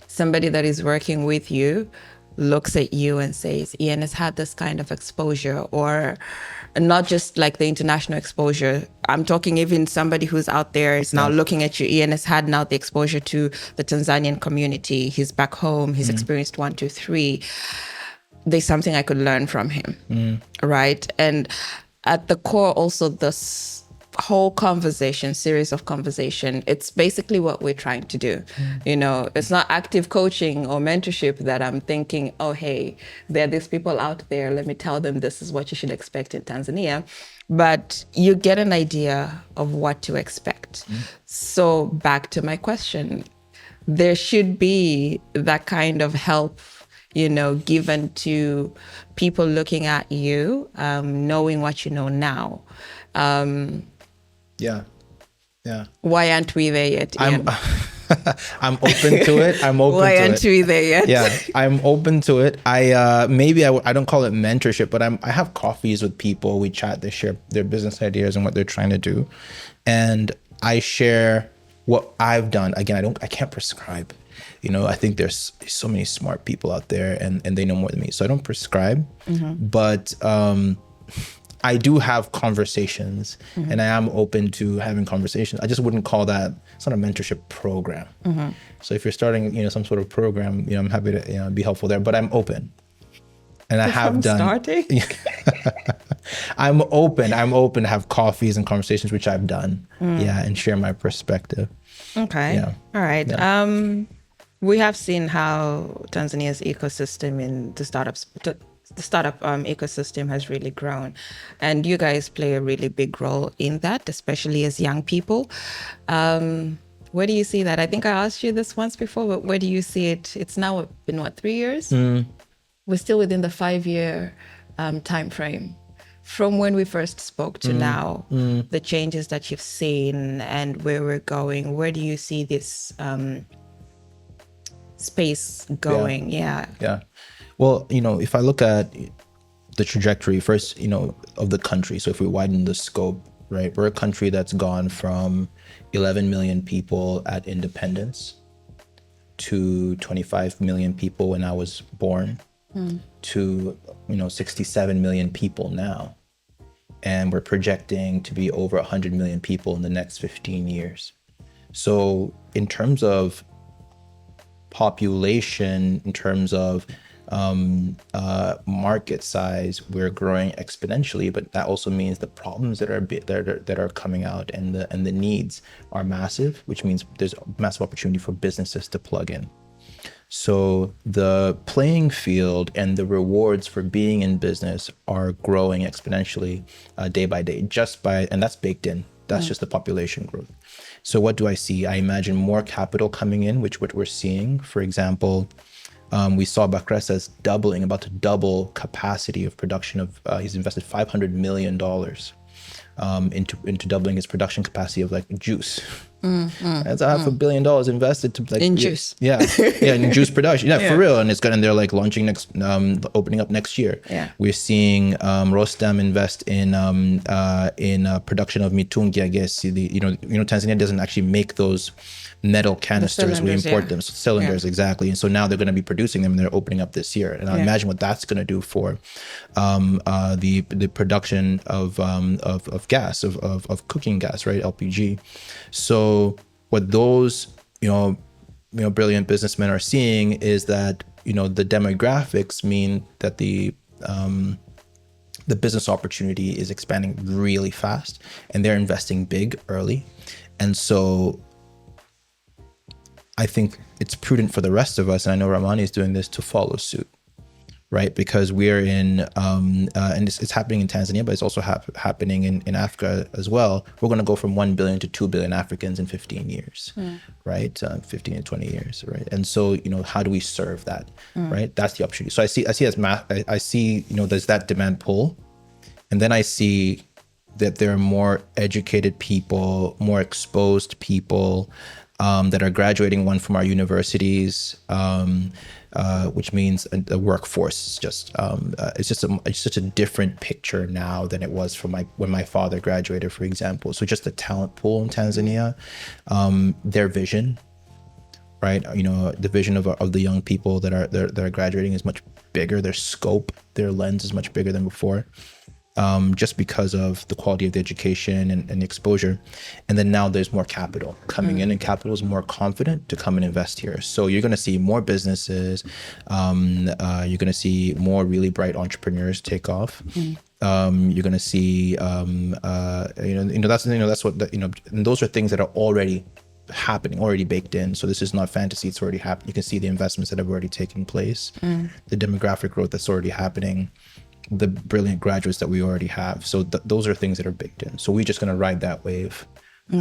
somebody that is working with you looks at you and says, Iain has had this kind of exposure, or not just like the international exposure. I'm talking even somebody who's out there is now looking at you. Iain has had now the exposure to the Tanzanian community. He's back home. He's experienced 1, 2, 3. There's something I could learn from him, right? And at the core, also this whole conversation, series of conversation, it's basically what we're trying to do. You know, it's not active coaching or mentorship that I'm thinking, oh, hey, there are these people out there, let me tell them this is what you should expect in Tanzania. But you get an idea of what to expect. So back to my question, there should be that kind of help, you know, given to people looking at you, knowing what you know now. Yeah. Why aren't we there yet, Iain? I'm open to it. I'm open Why to aren't it. we there yet? Yeah, I'm open to it. I don't call it mentorship, but I have coffees with people. We chat, they share their business ideas and what they're trying to do. And I share what I've done. Again, I can't prescribe. You know, I think there's so many smart people out there and they know more than me. So I don't prescribe, but I do have conversations and I am open to having conversations. I just wouldn't call that, it's not a mentorship program. So if you're starting, you know, some sort of program, you know, I'm happy to, you know, be helpful there, but I'm open. And I have done. Starting? I'm open to have coffees and conversations, which I've done. Yeah. And share my perspective. Okay. Yeah. All right. Yeah. We have seen how Tanzania's ecosystem in the startup ecosystem has really grown, and you guys play a really big role in that, especially as young people. Where do you see that? I think I asked you this once before, but where do you see it? It's now been what, 3 years? We're still within the 5-year time frame from when we first spoke to now. The changes that you've seen and where we're going. Where do you see this space going? Yeah. Well, you know, if I look at the trajectory first, you know, of the country, so if we widen the scope, right, we're a country that's gone from 11 million people at independence to 25 million people when I was born to, you know, 67 million people now. And we're projecting to be over 100 million people in the next 15 years. So in terms of population, in terms of market size, we're growing exponentially, but that also means the problems that are coming out and the needs are massive, which means there's a massive opportunity for businesses to plug in. So the playing field and the rewards for being in business are growing exponentially day by day, and that's baked in. That's just the population growth. So what do I see? I imagine more capital coming in, which what we're seeing. For example, we saw Bakressa's about to double capacity of production of, he's invested $500 million into doubling his production capacity of like juice. That's $500 million invested to like In juice. in juice production. For real. And they're like launching opening up next year. We're seeing Rostam invest in production of mitungi, I guess. You know Tanzania doesn't actually make those metal canisters. We import them, cylinders, exactly. And so now they're going to be producing them and they're opening up this year. And I imagine what that's going to do for the production of gas, of cooking gas, right? LPG. So what those, brilliant businessmen are seeing is that, the demographics mean that the business opportunity is expanding really fast, and they're investing big early. And so I think it's prudent for the rest of us, and I know Ramani is doing this, to follow suit, right? Because we're in, and it's happening in Tanzania, but it's also happening in Africa as well. We're going to go from 1 billion to 2 billion Africans in 15 years, right? 15 to 20 years, right? And so, how do we serve that, right? That's the opportunity. So I see as math, I see, there's that demand pull. And then I see that there are more educated people, more exposed people that are graduating from our universities, which means the workforce is just it's just a different picture now than it was when my father graduated, for example. So just the talent pool in Tanzania, their vision, right? The vision of the young people that are graduating is much bigger. Their scope, their lens is much bigger than before. Just because of the quality of the education and the exposure. And then now there's more capital coming in, and capital is more confident to come and invest here. So you're going to see more businesses. You're going to see more really bright entrepreneurs take off. You're going to see, that's what, and those are things that are already happening, already baked in. So this is not fantasy, it's already happening. You can see the investments that have already taken place, the demographic growth that's already happening, the brilliant graduates that we already have. So those are things that are baked in. So we're just going to ride that wave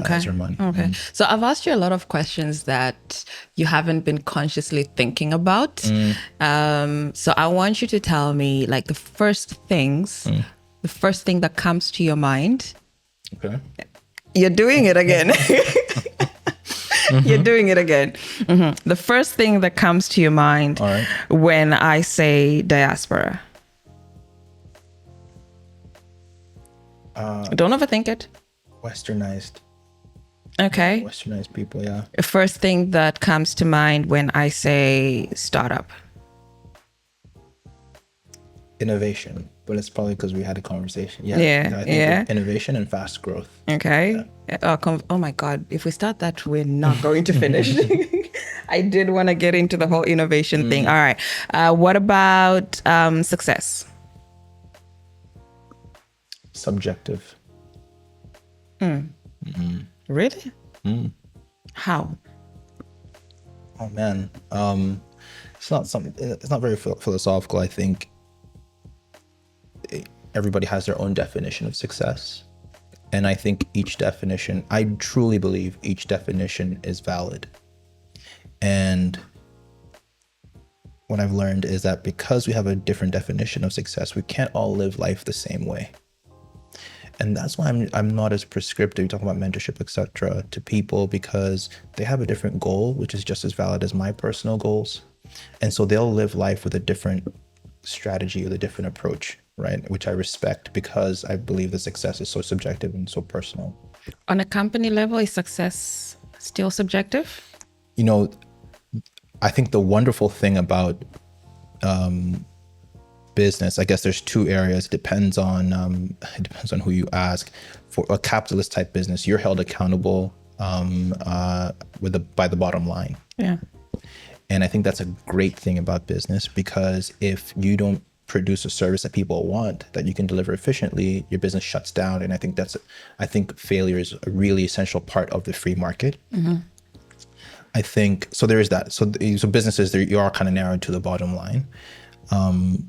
as Ramani. Okay. So I've asked you a lot of questions that you haven't been consciously thinking about. So I want you to tell me like the first thing that comes to your mind. Okay. You're doing it again. You're doing it again. The first thing that comes to your mind when I say diaspora. Don't overthink it. Westernized. Okay. Westernized people, yeah. The first thing that comes to mind when I say startup. Innovation, but it's probably because we had a conversation. Yeah. Innovation and fast growth. Okay. Yeah. Oh my God. If we start that, we're not going to finish. I did want to get into the whole innovation thing. All right. What about success? Subjective. Really? How? Oh man, it's not very philosophical. I think everybody has their own definition of success, and I think I truly believe each definition is valid. And what I've learned is that because we have a different definition of success, we can't all live life the same way. And that's why I'm not as prescriptive, talking about mentorship, etc., to people, because they have a different goal, which is just as valid as my personal goals. And so they'll live life with a different strategy, with a different approach, right? Which I respect, because I believe that success is so subjective and so personal. On a company level, is success still subjective? I think the wonderful thing about business, I guess there's two areas. It depends on who you ask. For a capitalist type business, you're held accountable by the bottom line. Yeah. And I think that's a great thing about business, because if you don't produce a service that people want, that you can deliver efficiently, your business shuts down. And I think failure is a really essential part of the free market. I think so. There is that. So businesses, you are kind of narrowed to the bottom line.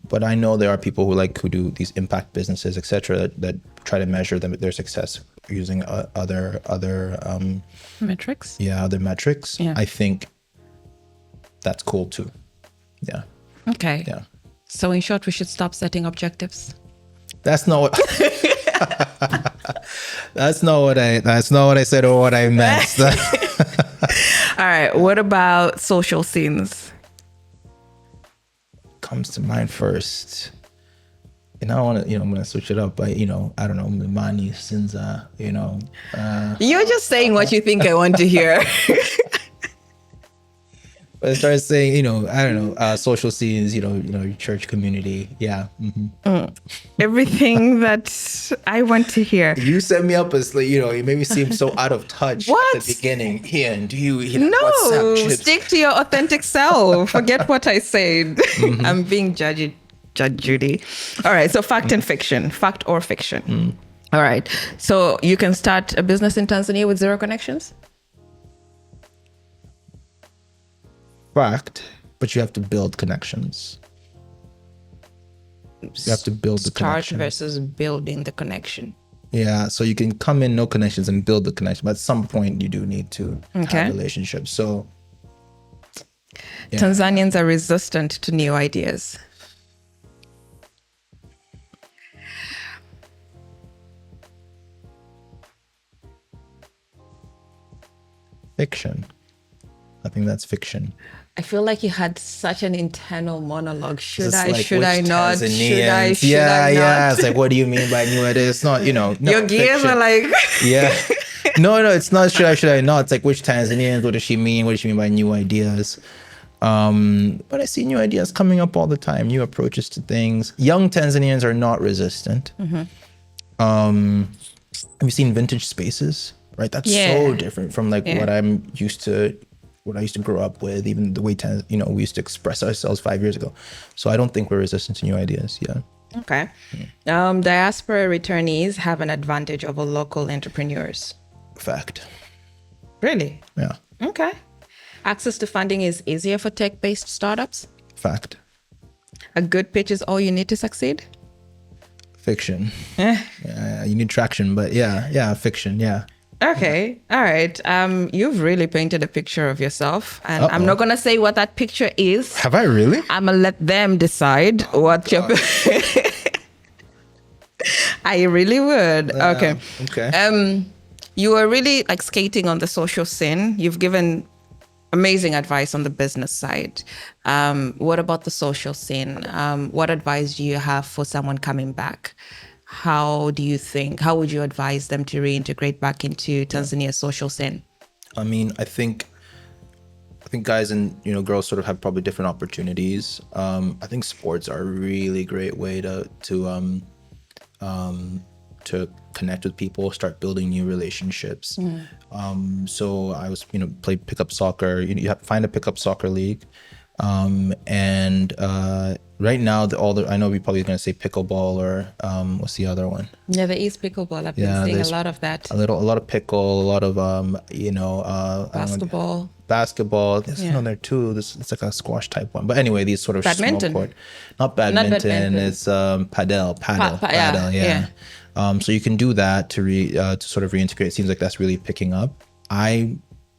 But I know there are people who do these impact businesses, etc., that try to measure their success using other metrics. Yeah, other metrics. Yeah. I think that's cool too. Yeah. Okay. Yeah. So in short, we should stop setting objectives. That's not what. That's not what I said or what I meant. All right. What about social scenes? Comes to mind first. And I don't want to, I'm going to switch it up, but, I don't know, Ramani, Sinza, You're just saying what you think I want to hear. But I started saying, I don't know, social scenes, church community. Yeah. Everything that I want to hear. You set me up as like, you made me seem so out of touch What? at the beginning. Ian, do you No, WhatsApp chips? stick to your authentic self. Forget what I said. I'm being Judge Judy. All right, so fact and fiction, fact or fiction. All right, so you can start a business in Tanzania with zero connections? Fact, but you have to build connections. You have to build the Start connection. versus building the connection. Yeah, so you can come in no connections and build the connection, but at some point you do need to Okay. have relationships. So yeah. Tanzanians are resistant to new ideas. Fiction. I think that's fiction. I feel like you had such an internal monologue. Should It's I? like, Should I which not? Should I? Tanzanians? Should yeah, I not? yeah. It's like, what do you mean by new ideas? It's not, no. Your gears fiction. are like. Yeah. No, it's not should I not. It's like, which Tanzanians? What does she mean? What does she mean by new ideas? But I see new ideas coming up all the time, new approaches to things. Young Tanzanians are not resistant. Have you seen vintage spaces? Right, that's so different from like what I'm used to, what I used to grow up with, even the way we used to express ourselves 5 years ago. So I don't think we're resistant to new ideas. Yeah. Okay. Diaspora returnees have an advantage over local entrepreneurs. Fact. Really? Yeah. Okay. Access to funding is easier for tech-based startups. Fact. A good pitch is all you need to succeed. Fiction. Yeah, you need traction, but yeah, fiction. Yeah. Okay. All right. You've really painted a picture of yourself, and I'm not gonna say what that picture is. Have I really? I'm gonna let them decide what your. I really would. Okay. Okay. You were really like skating on the social scene. You've given amazing advice on the business side. What about the social scene? What advice do you have for someone coming back? How would you advise them to reintegrate back into Tanzania's social scene? I mean, I think guys and girls sort of have probably different opportunities. I think sports are a really great way to connect with people, start building new relationships. So I was play pickup soccer. You have to find a pickup soccer league, and right now I know we're probably going to say pickleball or what's the other one? Yeah, there is pickleball. I've been seeing a lot of that. A lot of pickle, a lot of Basketball. Basketball. There's there too. It's like a squash type one. But anyway, these sort of Badminton. small court. Not badminton. It's paddle. Yeah. So you can do that to sort of reintegrate. It seems like that's really picking up.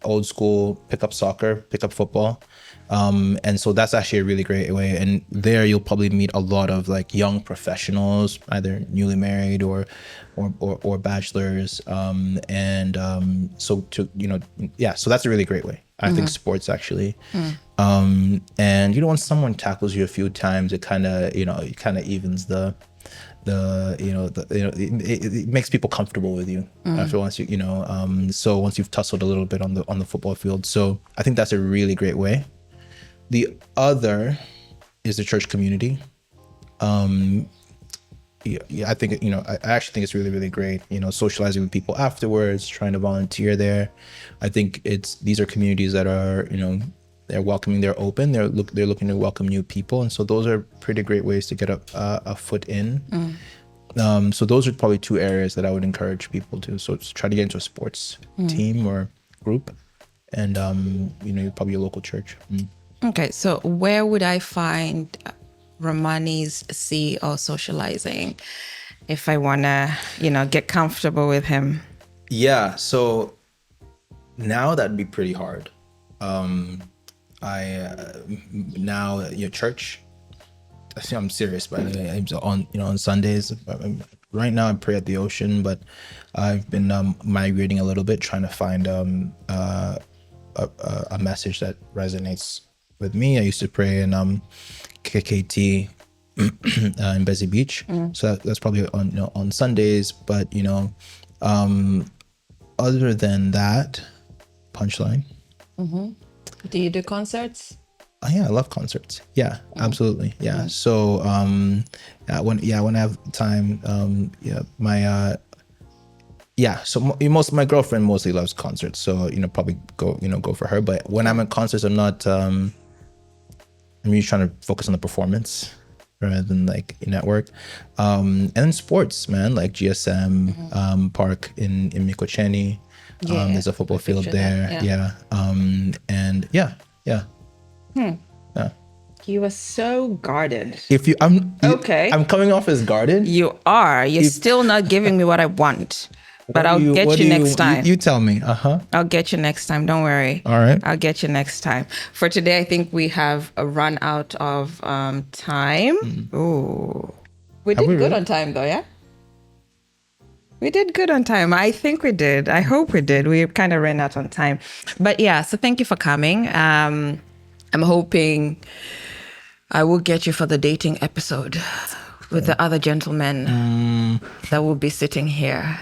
Old school pick up soccer, pick up football. And so that's actually a really great way. And there you'll probably meet a lot of like young professionals, either newly married or bachelors. So so that's a really great way. I think sports actually. And when someone tackles you a few times, it kind of evens it makes people comfortable with you after once so once you've tussled a little bit on the football field. So I think that's a really great way. The other is the church community. I think I actually think it's really, really great, socializing with people afterwards, trying to volunteer there. I think these are communities that are, they're welcoming, they're open, they're looking to welcome new people. And so those are pretty great ways to get a foot in. So those are probably two areas that I would encourage people to. So try to get into a sports team or group, and probably a local church. Okay, so where would I find Ramani's CEO socializing if I wanna, get comfortable with him? Yeah, so now that'd be pretty hard. Church. I'm serious, by the way. On Sundays. Right now, I pray at the ocean, but I've been migrating a little bit, trying to find a message that resonates with me. I used to pray in KKT in Busy Beach, so that's probably on Sundays. But other than that, Punchline. Do you do concerts? Oh, yeah, I love concerts. Yeah, absolutely. Yeah. So when I have time, so most my girlfriend mostly loves concerts, so probably go for her. But when I'm at concerts, I'm not. I'm usually trying to focus on the performance rather than like network. And then sports, man, like GSM Park in Mikocheni. There's a football field there. That, yeah. And yeah. You are so guarded. If you, Okay. I'm coming off as guarded. You are. You're still not giving me what I want. But I'll What get do you next time. You tell me. I'll get you next time. Don't worry. All right. I'll get you next time. For today, I think we have a run out of time. Ooh. We did good on time though, yeah? We did good on time. I think we did. I hope we did. We kind of ran out on time. But yeah, so thank you for coming. I'm hoping I will get you for the dating episode with the other gentlemen that will be sitting here.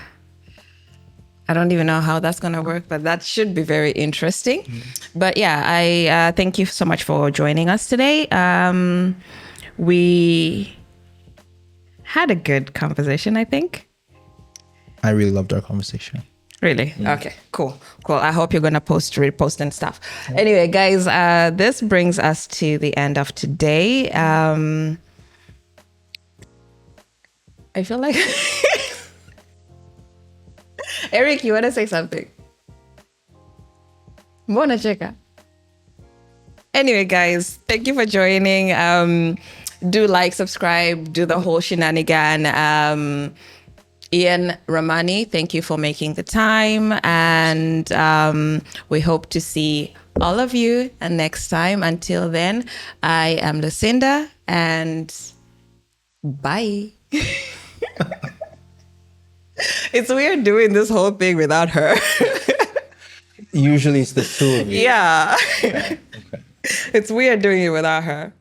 I don't even know how that's going to work, but that should be very interesting. But yeah, I thank you so much for joining us today. We had a good conversation, I think. I really loved our conversation. Really? Okay, cool. I hope you're going to repost and stuff. Yeah. Anyway, guys, this brings us to the end of today. I feel like... Eric, you want to say something? Mbona cheka? Anyway, guys, thank you for joining. Do like, subscribe, do the whole shenanigan. Iain Ramani, thank you for making the time. And we hope to see all of you next time. Until then, I am Lucinda and bye. It's weird doing this whole thing without her. Usually it's the two of you. Yeah. Okay. It's weird doing it without her.